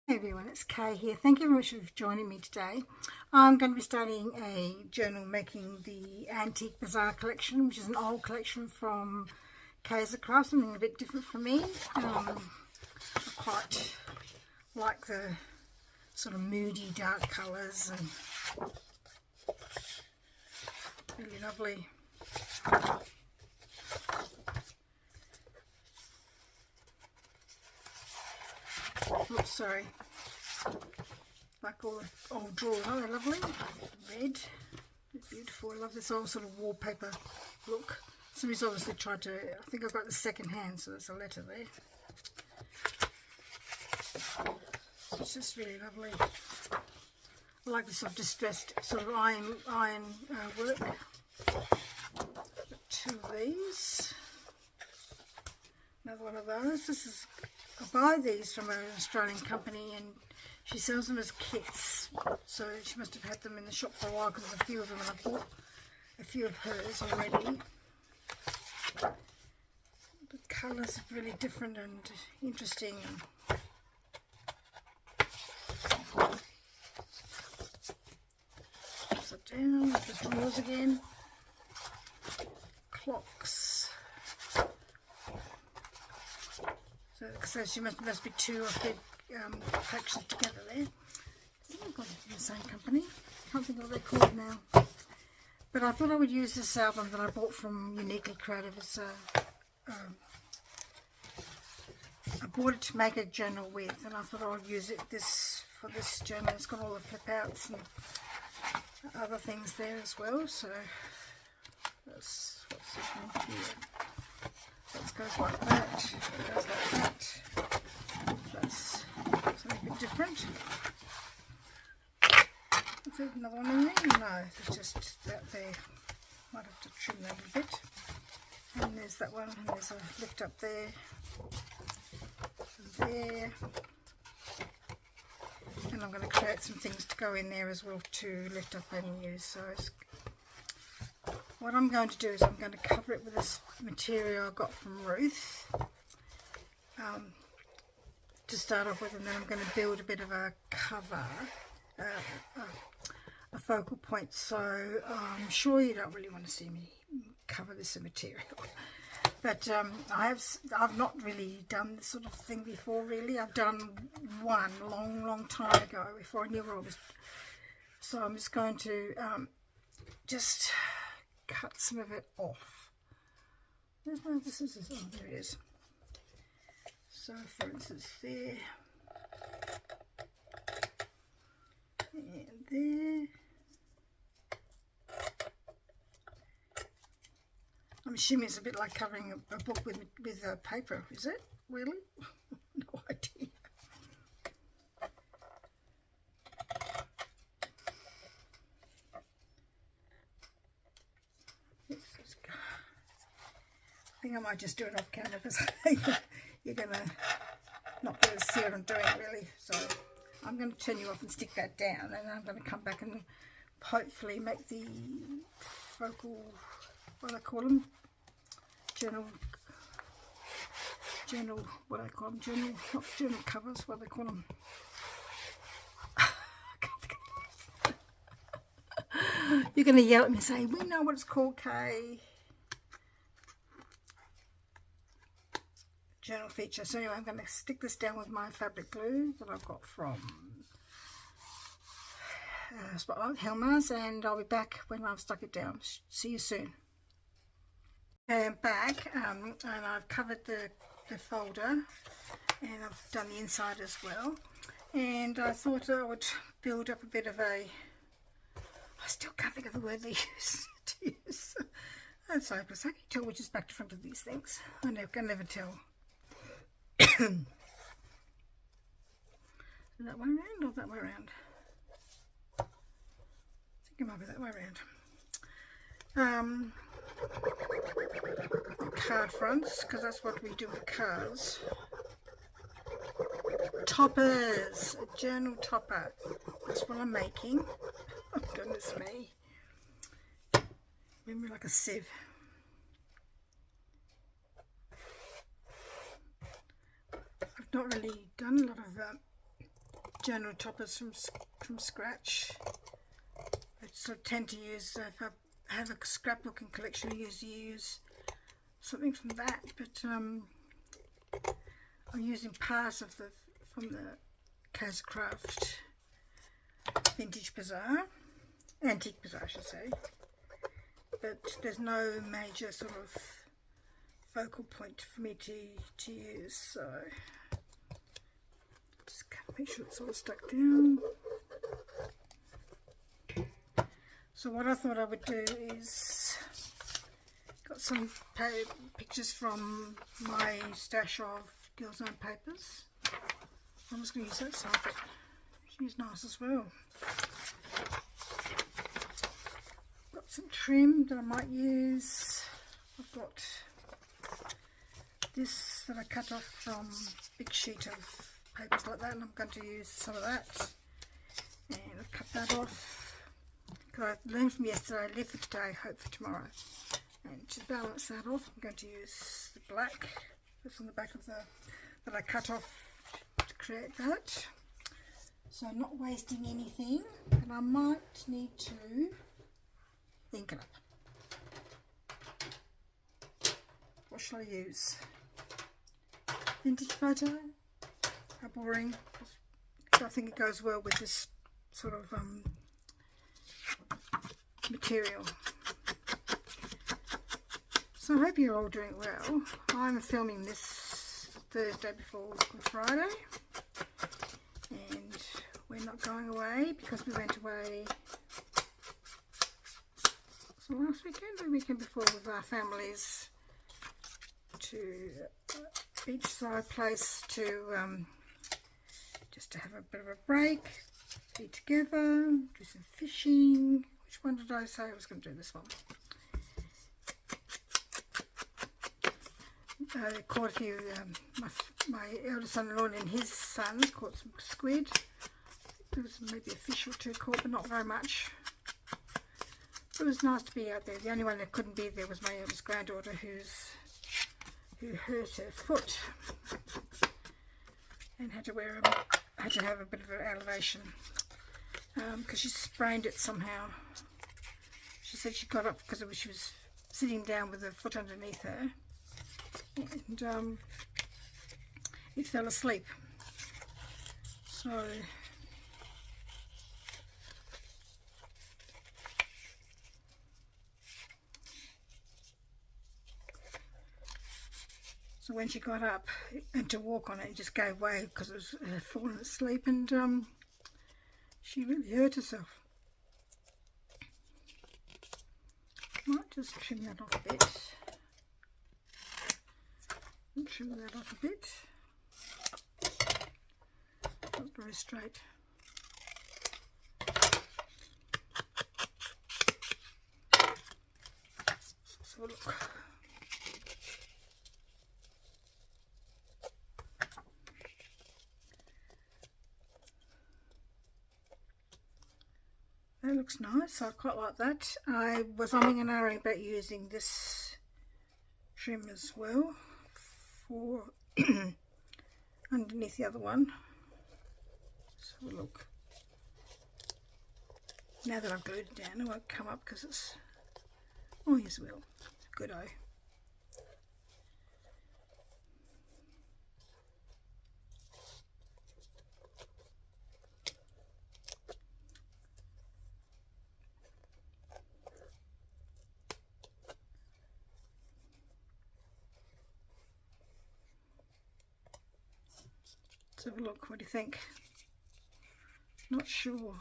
Hey everyone, it's Kay here. Thank you very much for joining me today. I'm going to be starting a journal making the Antique Bazaar collection, which is an old collection from Kaisercraft, something a bit different for me. I quite like the sort of moody dark colours and really lovely. Oops, sorry. Like all the old drawers, oh, they're lovely. Red, beautiful. I love this old sort of wallpaper look. Somebody's obviously tried to, I think I've got the second hand, so there's a letter there. It's just really lovely. I like this sort of distressed sort of iron work. Two of these. Another one of those. I buy these from an Australian company and she sells them as kits. So she must have had them in the shop for a while because there's a few of them and I bought a few of hers already. The colours are really different and interesting. Upside down, the drawers again. Clocks. So she must be two of the collections together there. I think I've got it from the same company. I can't think what they're called now. But I thought I would use this album that I bought from Uniquely Creative. It's I bought it to make a journal with, and I thought I'd use it for this journal. It's got all the flip outs and other things there as well. So that's what's in here. That goes like that, it goes like that. That's something a bit different. Is there another one in there? No, it's just that there. Might have to trim that a bit. And there's that one, and there's a lift up there, and there. And I'm going to create some things to go in there as well to lift up and use. So what I'm going to do is I'm going to cover it with this material I got from Ruth to start off with, and then I'm going to build a bit of a cover, a focal point. So I'm sure you don't really want to see me cover this in material, but I've not really done this sort of thing before. Really, I've done one long time ago before I knew what I was. So I'm just going to just cut some of it off. Where's my scissors? Oh, there it is. So for instance there and there. I'm assuming it's a bit like covering a book with paper, is it? Really? No idea. I think I might just do it off camera because you're going to not be able to see what I'm doing really. So I'm going to turn you off and stick that down, and I'm going to come back and hopefully make the focal, what do I call them? Journal, what do I call them? Not journal covers, what do they call them? You're going to yell at me and say, we know what it's called, Kay. Journal feature. So anyway, I'm going to stick this down with my fabric glue that I've got from Spotlight Helmers, and I'll be back when I've stuck it down. See you soon. Okay, I'm back, and I've covered the folder, and I've done the inside as well, and I thought I would build up a bit of a, I still can't think of the word they use to use. That's hopeless. I can tell which is back to front of these things. I can never tell. That way around or that way around? I think it might be that way around. Card fronts, because that's what we do with cards. Toppers, a journal topper. That's what I'm making. Oh goodness me. Remember, like a sieve. I've not really done a lot of journal toppers from scratch. I sort of tend to use, if I have a scrapbooking collection, I usually use something from that, but I'm using parts of from the Kaisercraft Vintage Bazaar, Antique Bazaar I should say, but there's no major sort of focal point for me to use, so just gotta make sure it's all stuck down. So what I thought I would do is, got some pictures from my stash of Girls Own papers. I'm just going to use that side, but she's nice as well. Got some trim that I might use. I've got this that I cut off from a big sheet of papers like that, and I'm going to use some of that. And I've cut that off. I learned from yesterday, live for today, hope for tomorrow. And to balance that off, I'm going to use the black that's on the back of that I cut off to create that. So I'm not wasting anything, and I might need to ink it up. What shall I use? Vintage photo? How boring. I think it goes well with this sort of material. So I hope you're all doing well. I'm filming this Thursday before Good Friday, and we're not going away because we went away last weekend, the weekend before, with our families to a beachside place to just to have a bit of a break, be together, do some fishing. Which one did I say I was going to do? This one. I caught a few, my eldest son-in-law and his son caught some squid. There was maybe a fish or two caught, but not very much. It was nice to be out there. The only one that couldn't be there was my eldest granddaughter, who hurt her foot and had to have a bit of an elevation because she sprained it somehow. She said she got up because she was sitting down with her foot underneath her, and it fell asleep. So when she got up and to walk on it, it just gave way because it was fallen asleep, and she really hurt herself. Might just trim that off a bit. Trim that off a bit. Not very straight. So look. That looks nice. I quite like that. I was umming and ahhing about using this trim as well for underneath the other one. So look. Now that I've glued it down, it won't come up because it's... Oh, yes it will. Good-o. Let's have a look. What do you think? Not sure.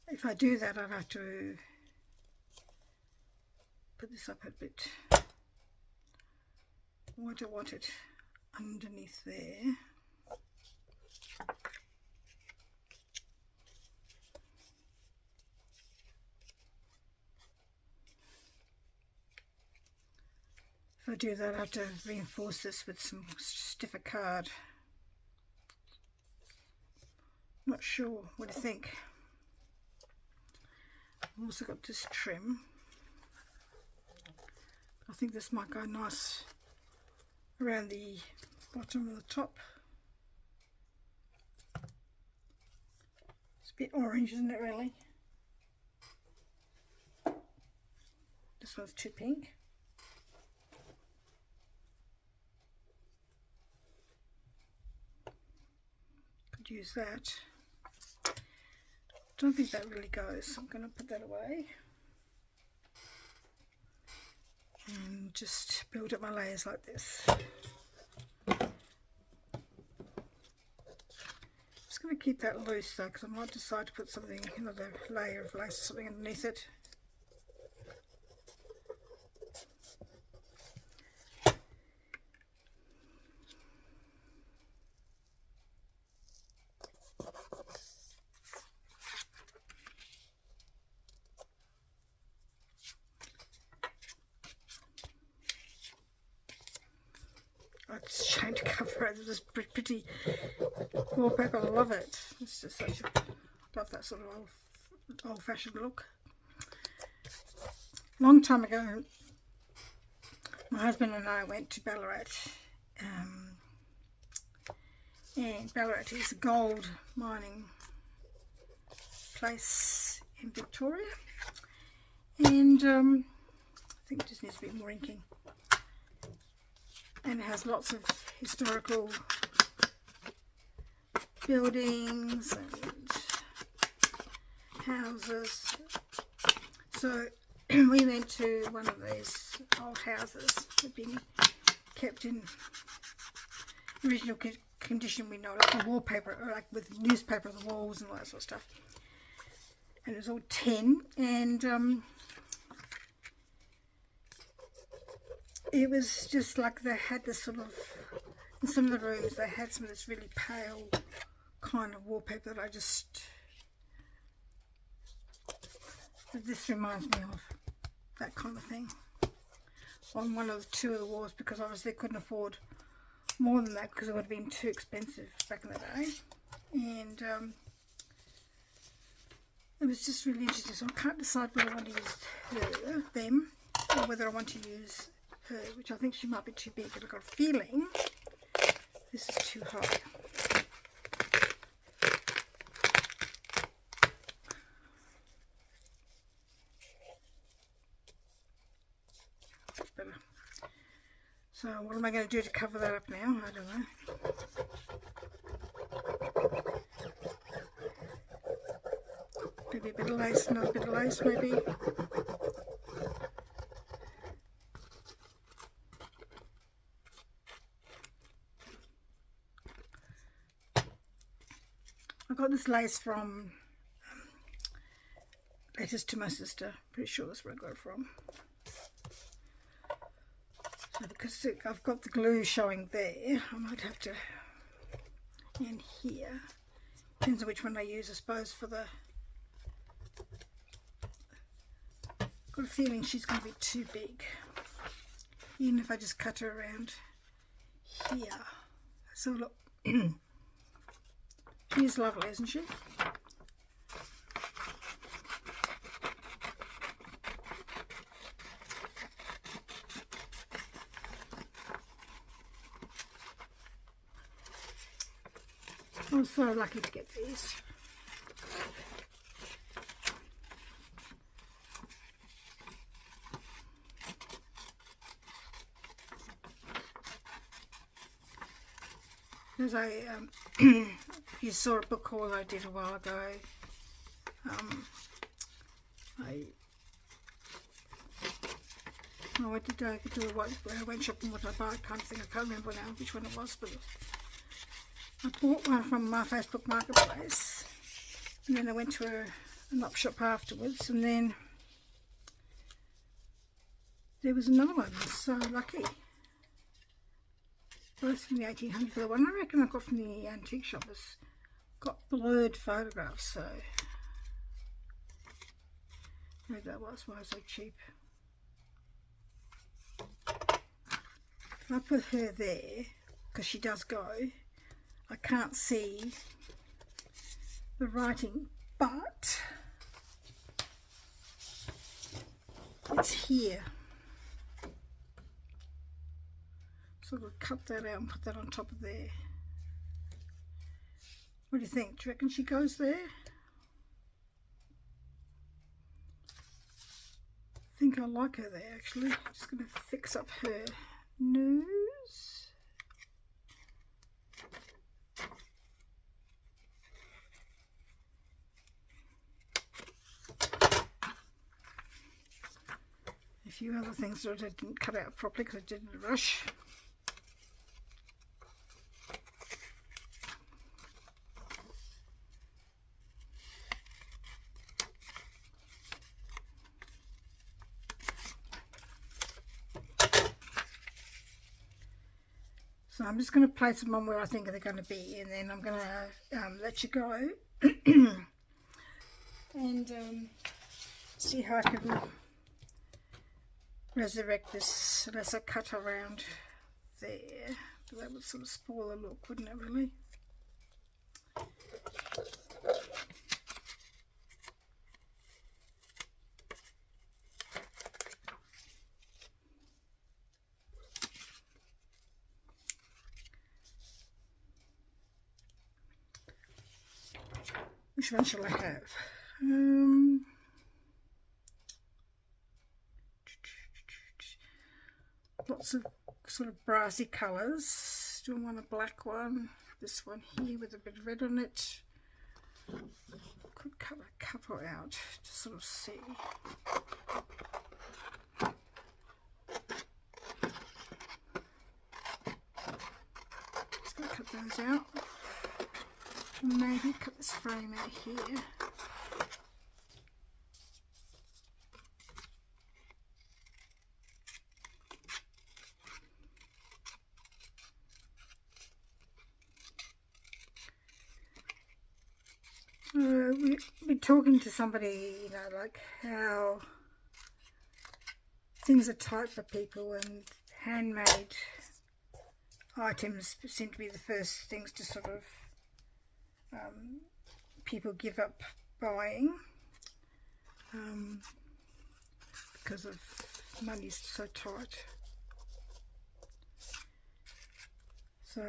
If I do that, I'd have to put this up a bit. Why do I want it underneath there? If I do that, I have to reinforce this with some stiffer card. Not sure. What do you think? I've also got this trim. I think this might go nice around the bottom of the top. It's a bit orange, isn't it, really? This one's too pink. Could use that. Don't think that really goes, so I'm going to put that away. And just build up my layers like this. Just going to keep that loose though, because I might decide to put something, another layer of lace or something underneath it. It's a shame to cover it. This pretty wallpaper. I love it. It's just such a, love that sort of old-fashioned look. Long time ago, my husband and I went to Ballarat, and Ballarat is a gold mining place in Victoria, and I think it just needs a bit more inking. And it has lots of historical buildings and houses. So we went to one of these old houses that had been kept in original condition, we know, like the wallpaper, or like with newspaper on the walls and all that sort of stuff. And it was all tin, and it was just like they had this sort of, in some of the rooms they had some of this really pale kind of wallpaper that I just, this reminds me of that kind of thing on one of the two of the walls, because obviously they couldn't afford more than that because it would have been too expensive back in the day. And it was just really interesting. So I can't decide whether I want to use them or whether I want to use her, which I think she might be too big, but I've got a feeling this is too high. That's better. So what am I going to do to cover that up now? I don't know. Maybe a bit of lace, another bit of lace maybe. I got this lace from Letters to My Sister. Pretty sure that's where I got it from. So because I've got the glue showing there, I might have to, and here, depends on which one I use, I suppose, for the, got a feeling she's going to be too big, even if I just cut her around here. So look, she's lovely, isn't she? I was so lucky to get these. There's a, you saw a book haul I did a while ago. I went to do I went shopping, what I buy, kind of thing. I can't remember now which one it was, but I bought one from my Facebook Marketplace, and then I went to an op shop afterwards, and then there was another one. So lucky. Both from the 1800s, but the one I reckon I got from the antique shop has got blurred photographs, so maybe that was why it was so cheap. If I put her there, because she does go, I can't see the writing, but It's here. So we'll cut that out and put that on top of there. What do you think? Do you reckon she goes there? I think I like her there actually. Just going to fix up her nose. A few other things that I didn't cut out properly because I did in a rush. So I'm just going to place them on where I think they're going to be, and then I'm going to let you go and see how I can resurrect this unless I cut around there. But that would sort of spoil the look, wouldn't it really? Which one shall I have? Lots of sort of brassy colours. Do I want a black one? This one here with a bit of red on it. Could cut a couple out to sort of see. Just going to cut those out. Maybe cut this frame out here. We're talking to somebody, you know, like how things are tight for people, and handmade items seem to be the first things to sort of people give up buying because of money's so tight. So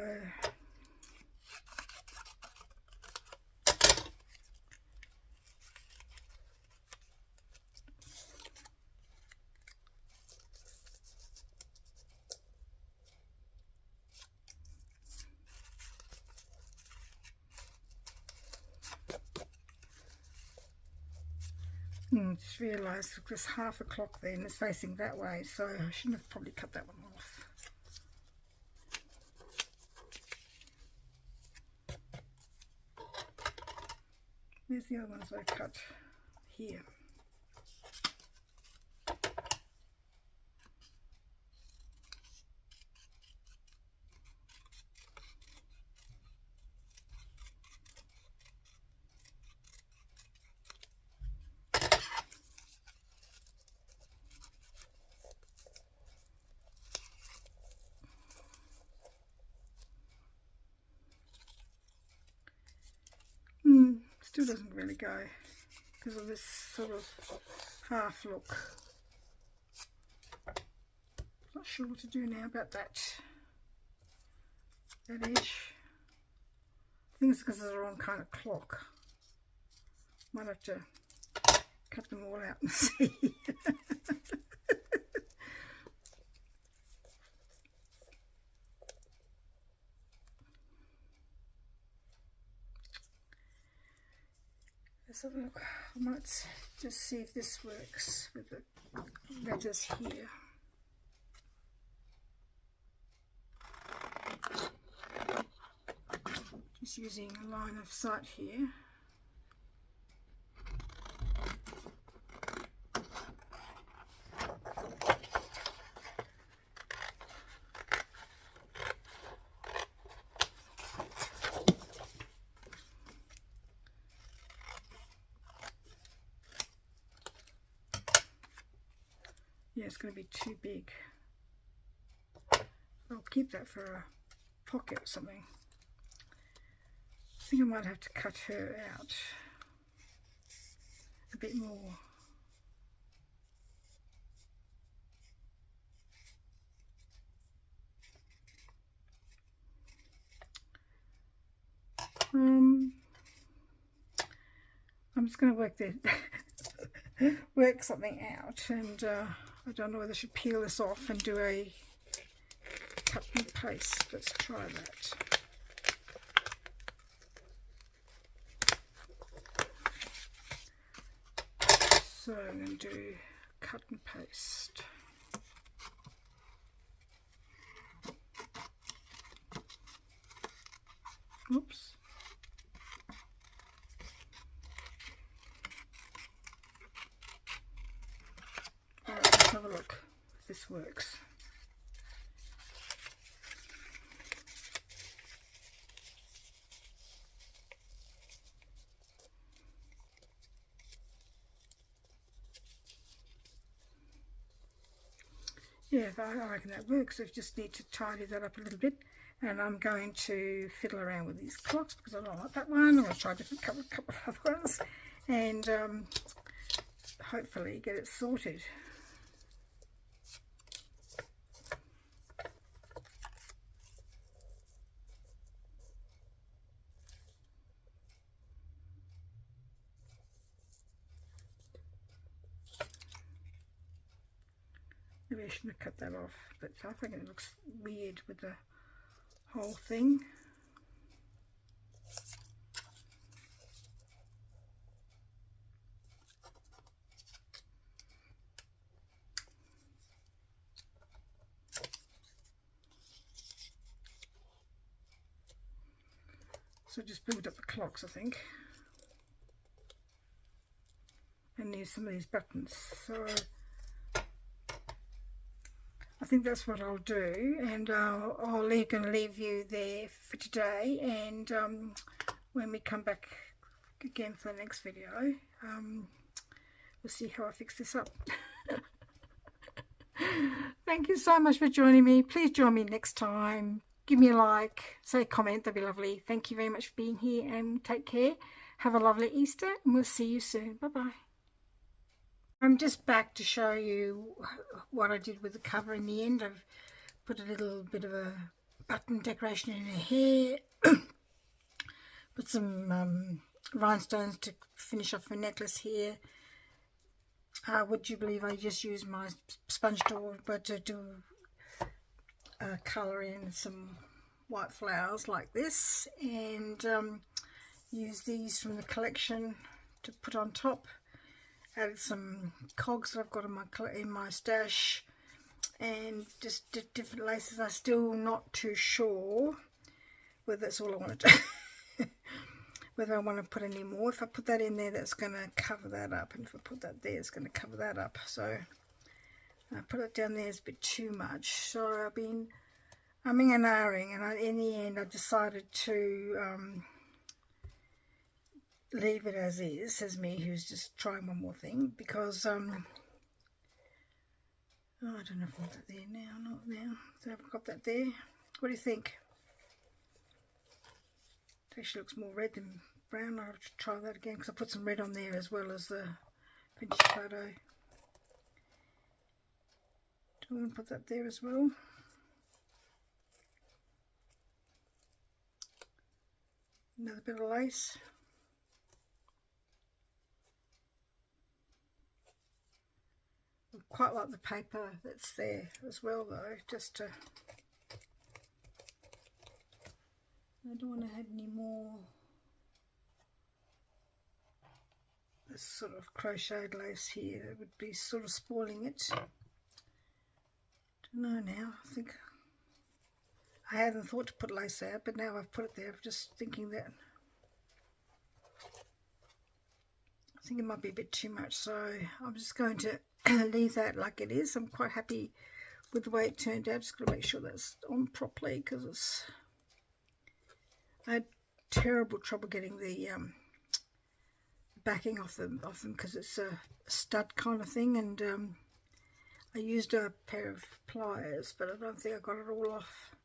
just realised it's 1:30 then, it's facing that way, so I shouldn't have probably cut that one off. Where's the other ones I cut? Here. Still doesn't really go because of this sort of half look. Not sure what to do now about that edge. I think it's because they're the wrong kind of clock. Might have to cut them all out and see. Let's have a look. I might just see if this works with the letters here. Just using a line of sight here. Yeah, it's going to be too big. I'll keep that for a pocket or something. I think I might have to cut her out a bit more. I'm just going to work something out, and I don't know whether I should peel this off and do a cut and paste. Let's try that. So I'm going to do cut and paste. Oops. Alright, let's have a look if this works. Yeah, I reckon that works. I just need to tidy that up a little bit, and I'm going to fiddle around with these clocks because I don't like that one. I'm going to try a different couple of other ones, and hopefully get it sorted. Maybe I shouldn't have cut that off, but I think it looks weird with the whole thing. So just build up the clocks, I think, and use some of these buttons. So I think that's what I'll do, and I'll leave you there for today, and when we come back again for the next video, we'll see how I fix this up. Thank you so much for joining me. Please join me next time. Give me a like, say a comment, that'd be lovely. Thank you very much for being here, and take care. Have a lovely Easter, and we'll see you soon. Bye-bye. I'm just back to show you what I did with the cover in the end. I've put a little bit of a button decoration in her hair, put some rhinestones to finish off her necklace here. Would you believe I just used my sponge tool to do colour in some white flowers like this, and use these from the collection to put on top. Added some cogs that I've got in my stash, and just different laces. I'm still not too sure whether that's all I want to do. Whether I want to put any more. If I put that in there, that's going to cover that up, and if I put that there, it's going to cover that up. So I put it down there, it's a bit too much. So I've been umming and ahhing, and in the end I decided to leave it as is, as me who's just trying one more thing, because oh, I don't know if I want that there now, not now. So I've got that there. What do you think? It actually looks more red than brown. I'll have to try that again, because I put some red on there as well as the vintage photo. Do I want to put that there as well? Another bit of lace. I quite like the paper that's there as well, though, just to... I don't want to have any more this sort of crocheted lace here. It would be sort of spoiling it. Don't know now. I think I hadn't thought to put lace out, but now I've put it there. I'm just thinking that I think it might be a bit too much, so I'm just going to leave that like it is. I'm quite happy with the way it turned out. Just got to make sure that's on properly, because I had terrible trouble getting the backing off them because it's a stud kind of thing, and I used a pair of pliers, but I don't think I got it all off,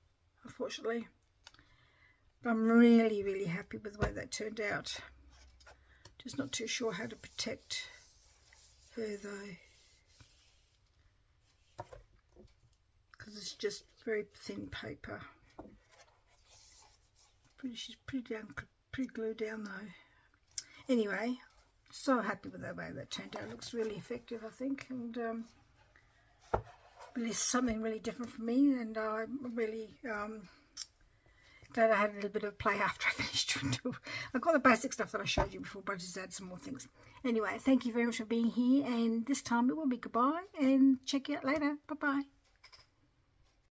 unfortunately. But I'm really happy with the way that turned out. Just not too sure how to protect her though, because it's just very thin paper. She's pretty glued down though. Anyway, so happy with the way that turned out. It looks really effective, I think, and really something really different for me, and I'm really glad I had a little bit of play after I finished. I've got the basic stuff that I showed you before, but I just add some more things. Anyway, thank you very much for being here, and this time it will be goodbye, and check you out later. Bye-bye.